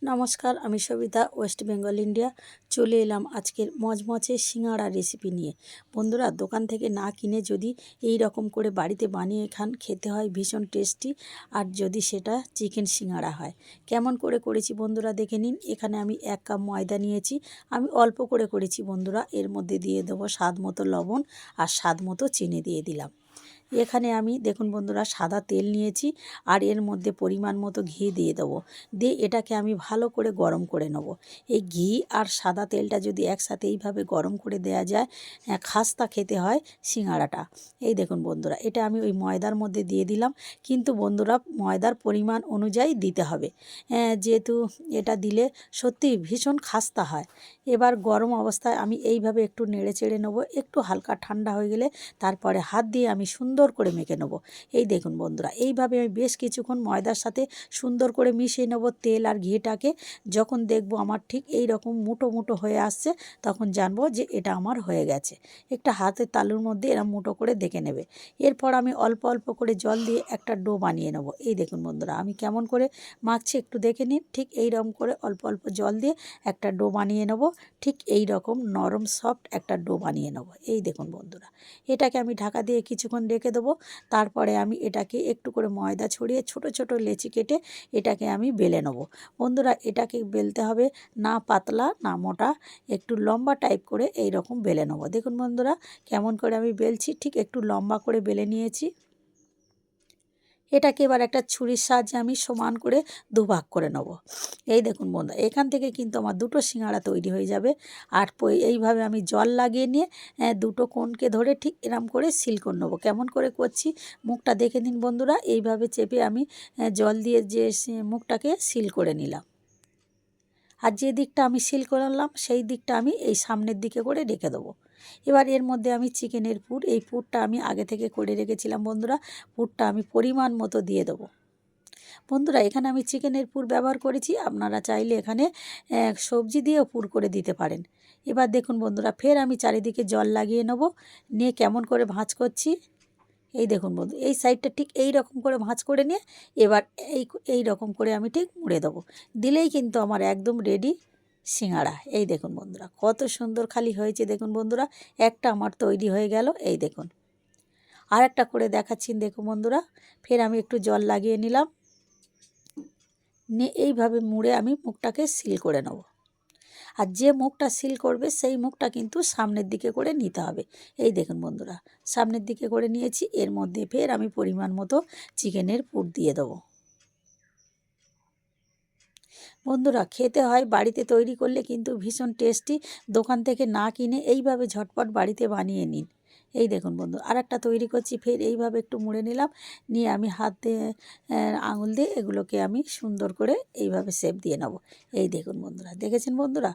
নমস্কার, আমি Sabita, West Bengal India. চলে এলাম আজকের মচমচে সিঙাড়া রেসিপি নিয়ে। বন্ধুরা, দোকান থেকে না কিনে যদি এই রকম করে বাড়িতে বানিয়ে খান, খেতে হয় ভীষণ টেস্টি। আর যদি সেটা চিকেন সিঙাড়া হয়, কেমন করে করেছি বন্ধুরা দেখে নিন। এখানে আমি 1 কাপ ময়দা নিয়েছি। আমি অল্প করে করেছি বন্ধুরা। এর মধ্যে দিয়ে দেবো স্বাদ মতো লবণ আর স্বাদ মতো চিনি দিয়ে দিলাম। এখানে আমি দেখুন বন্ধুরা সাদা তেল নিয়েছি, আর এর মধ্যে পরিমাণ মতো ঘি দিয়ে দেবো। দিয়ে এটাকে আমি ভালো করে গরম করে নেব। এই ঘি আর সাদা তেলটা যদি একসাথে এইভাবে গরম করে দেয়া যায়, খাস্তা খেতে হয় সিঙাড়াটা। এই দেখুন বন্ধুরা, এটা আমি ওই ময়দার মধ্যে দিয়ে দিলাম। কিন্তু বন্ধুরা, ময়দার পরিমাণ অনুযায়ী দিতে হবে, যেহেতু এটা দিলে সত্যি ভীষণ খাস্তা হয়। এবার গরম অবস্থায় আমি এইভাবে একটু নেড়ে চেড়ে নেবো। একটু হালকা ঠান্ডা হয়ে গেলে তারপরে হাত দিয়ে আমি সুন্দর করে মেখে নেব। এই দেখুন বন্ধুরা, এইভাবে আমি বেশ কিছুক্ষণ ময়দার সাথে সুন্দর করে মিশিয়ে নেব তেল আর ঘিটাকে। যখন দেখব আমার ঠিক এই রকম মুঠো মুঠো হয়ে আসছে, তখন জানবো যে এটা আমার হয়ে গেছে। একটা হাতের তালুর মধ্যে এরম মুঠো করে দেখে নেবে। এরপর আমি অল্প অল্প করে জল দিয়ে একটা ডো বানিয়ে নেব। এই দেখুন বন্ধুরা, আমি কেমন করে মাখছি একটু দেখে নিন। ঠিক এই রকম করে অল্প অল্প জল দিয়ে একটা ডো বানিয়ে নেব। ঠিক এই রকম নরম সফট একটা ডো বানিয়ে নেব। এই দেখুন বন্ধুরা, এটাকে আমি ঢাকা দিয়ে কিছুক্ষণ রেখে দেবো। তারপরে আমি এটাকে একটু করে ময়দা ছড়িয়ে ছোট ছোট লেচি কেটে এটাকে আমি বেলে নেব। বন্ধুরা, এটাকে বেলতে হবে না পাতলা না মোটা, একটু লম্বা টাইপ করে এই রকম বেলে নেব। দেখুন বন্ধুরা, কেমন করে আমি বেলছি, ঠিক একটু লম্বা করে বেলে নিয়েছি। এটাকে এবার একটা ছুরির সাহায্যে আমি সমান করে দুভাগ করে নেব। এই দেখুন বন্ধু, এখান থেকে কিন্তু আমার দুটো সিঙাড়া তৈরি হয়ে যাবে। আর এইভাবে আমি জল লাগিয়ে নিয়ে দুটো কোণকে ধরে ঠিক এরম করে সিল করে নেবো। কেমন করে করছি মুখটা দেখে নিন বন্ধুরা। এইভাবে চেপে আমি জল দিয়ে যে মুখটাকে সিল করে নিলাম। আর যে দিকটা আমি সিল করলাম সেই দিকটা আমি এই সামনের দিকে করে রেখে দেবো। এবার এর মধ্যে আমি চিকেনের পুর, এই পুরটা আমি আগে থেকে করে রেখেছিলাম বন্ধুরা। পুরটা আমি পরিমাণ মতো দিয়ে দেবো। বন্ধুরা, এখানে আমি চিকেনের পুর ব্যবহার করেছি, আপনারা চাইলে এখানে সবজি দিয়েও পুর করে দিতে পারেন। এবার দেখুন বন্ধুরা, ফের আমি চারিদিকে জল লাগিয়ে নেব। নিয়ে কেমন করে ভাঁজ করছি, এই দেখুন বন্ধু, এই সাইডটা ঠিক এই রকম করে ভাঁজ করে নিয়ে এবার এই রকম করে আমি ঠিক মুড়ে দেবো। দিলেই কিন্তু আমার একদম রেডি সিঙাড়া। এই দেখুন বন্ধুরা, কত সুন্দর খালি হয়েছে। দেখুন বন্ধুরা, একটা আমার তৈরি হয়ে গেল। এই দেখুন, আর একটা করে দেখাচ্ছি। দেখুন বন্ধুরা, ফের আমি একটু জল লাগিয়ে নিলাম। নিয়ে এইভাবে মুড়ে আমি মুখটাকে সিল করে নেব। আর যে মুখটা সিল করবে সেই মুখটা কিন্তু সামনের দিকে করে নিতে হবে। এই দেখুন বন্ধুরা, সামনের দিকে করে নিয়েছি। এর মধ্যে ফের আমি পরিমাণ মতো চিকেনের পুর দিয়ে দেবো। বন্ধুরা, খেতে হয় বাড়িতে তৈরি করলে কিন্তু ভীষণ টেস্টি। দোকান থেকে না কিনে এইভাবে ঝটপট বাড়িতে বানিয়ে নিন। এই দেখুন বন্ধু, আর একটা তৈরি করছি। ফের এইভাবে একটু মুড়ে নিলাম। নিয়ে আমি হাত দিয়ে আঙুল দিয়ে এগুলোকে আমি সুন্দর করে এইভাবে শেপ দিয়ে নেব। এই দেখুন বন্ধুরা, দেখেছেন বন্ধুরা,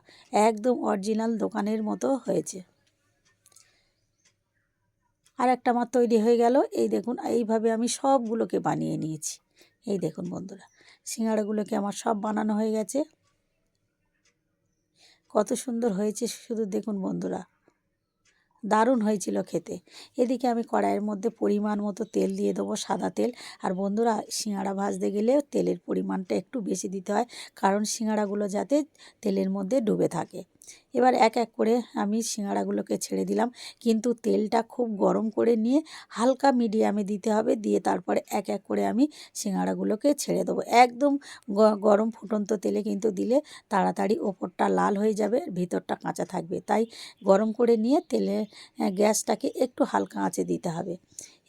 একদম অরিজিনাল দোকানের মতো হয়েছে। আর একটা আমার তৈরি হয়ে গেল। এই দেখুন, এইভাবে আমি সবগুলোকে বানিয়ে নিয়েছি। এই দেখুন বন্ধুরা, সিঙাড়াগুলোকে আমার সব বানানো হয়ে গেছে। কত সুন্দর হয়েছে শুধু দেখুন বন্ধুরা, দারুণ হয়েছিল খেতে। এদিকে আমি কড়াইয়ের মধ্যে পরিমাণ মতো তেল দিয়ে দেবো, সাদা তেল। আর বন্ধুরা, সিঙাড়া ভাজতে গেলে তেলের পরিমাণটা একটু বেশি দিতে হয়, কারণ সিঙাড়াগুলো যাতে তেলের মধ্যে ডুবে থাকে। এবার এক এক করে আমি সিঙাড়াগুলোকে ছেড়ে দিলাম, কিন্তু তেলটা খুব গরম করে নিয়ে হালকা মিডিয়ামে দিতে হবে। দিয়ে তারপরে এক এক করে আমি সিঙাড়াগুলোকে ছেড়ে দেবো। একদম গরম ফুটন্ত তেলে কিন্তু দিলে তাড়াতাড়ি ওপরটা লাল হয়ে যাবে, ভিতরটা কাঁচা থাকবে। তাই গরম করে নিয়ে তেলে গ্যাসটাকে একটু হালকা আঁচে দিতে হবে।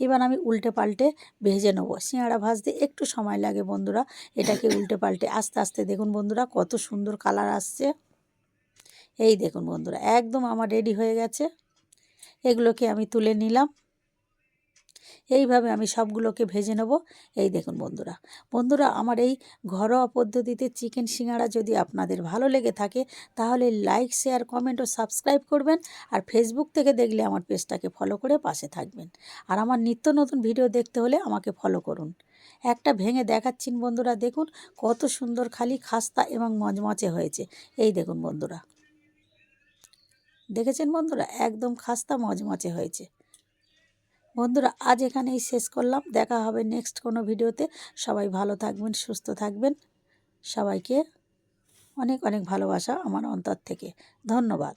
এবার আমি উল্টে পাল্টে ভেজে নেবো। সিঙাড়া ভাজতে একটু সময় লাগে বন্ধুরা। এটাকে উল্টে পাল্টে আস্তে আস্তে দেখুন বন্ধুরা, কত সুন্দর কালার আসছে। এই দেখুন বন্ধুরা, একদম আমার রেডি হয়ে গেছে। এগুলোকে আমি তুলে নিলাম। এইভাবে আমি সবগুলোকে ভেজে নেব। এই দেখুন বন্ধুরা, আমার এই ঘরোয়া পদ্ধতিতে চিকেন সিঙাড়া যদি আপনাদের ভালো লেগে থাকে, তাহলে লাইক, শেয়ার, কমেন্ট ও সাবস্ক্রাইব করবেন। আর ফেসবুক থেকে দেখলে আমার পেজটাকে ফলো করে পাশে থাকবেন। আর আমার নিত্য নতুন ভিডিও দেখতে হলে আমাকে ফলো করুন। একটা ভেঙে দেখাচ্ছেন বন্ধুরা, দেখুন কত সুন্দর খালি খাস্তা এবং মচমচে হয়েছে। এই দেখুন বন্ধুরা, দেখেছেন বন্ধুরা, একদম খাস্তা মচমচে হয়েছে। বন্ধুরা, আজ এখানেই শেষ করলাম। দেখা হবে নেক্সট কোনো ভিডিওতে। সবাই ভালো থাকবেন, সুস্থ থাকবেন। সবাইকে অনেক অনেক ভালোবাসা আমার অন্তর থেকে। ধন্যবাদ।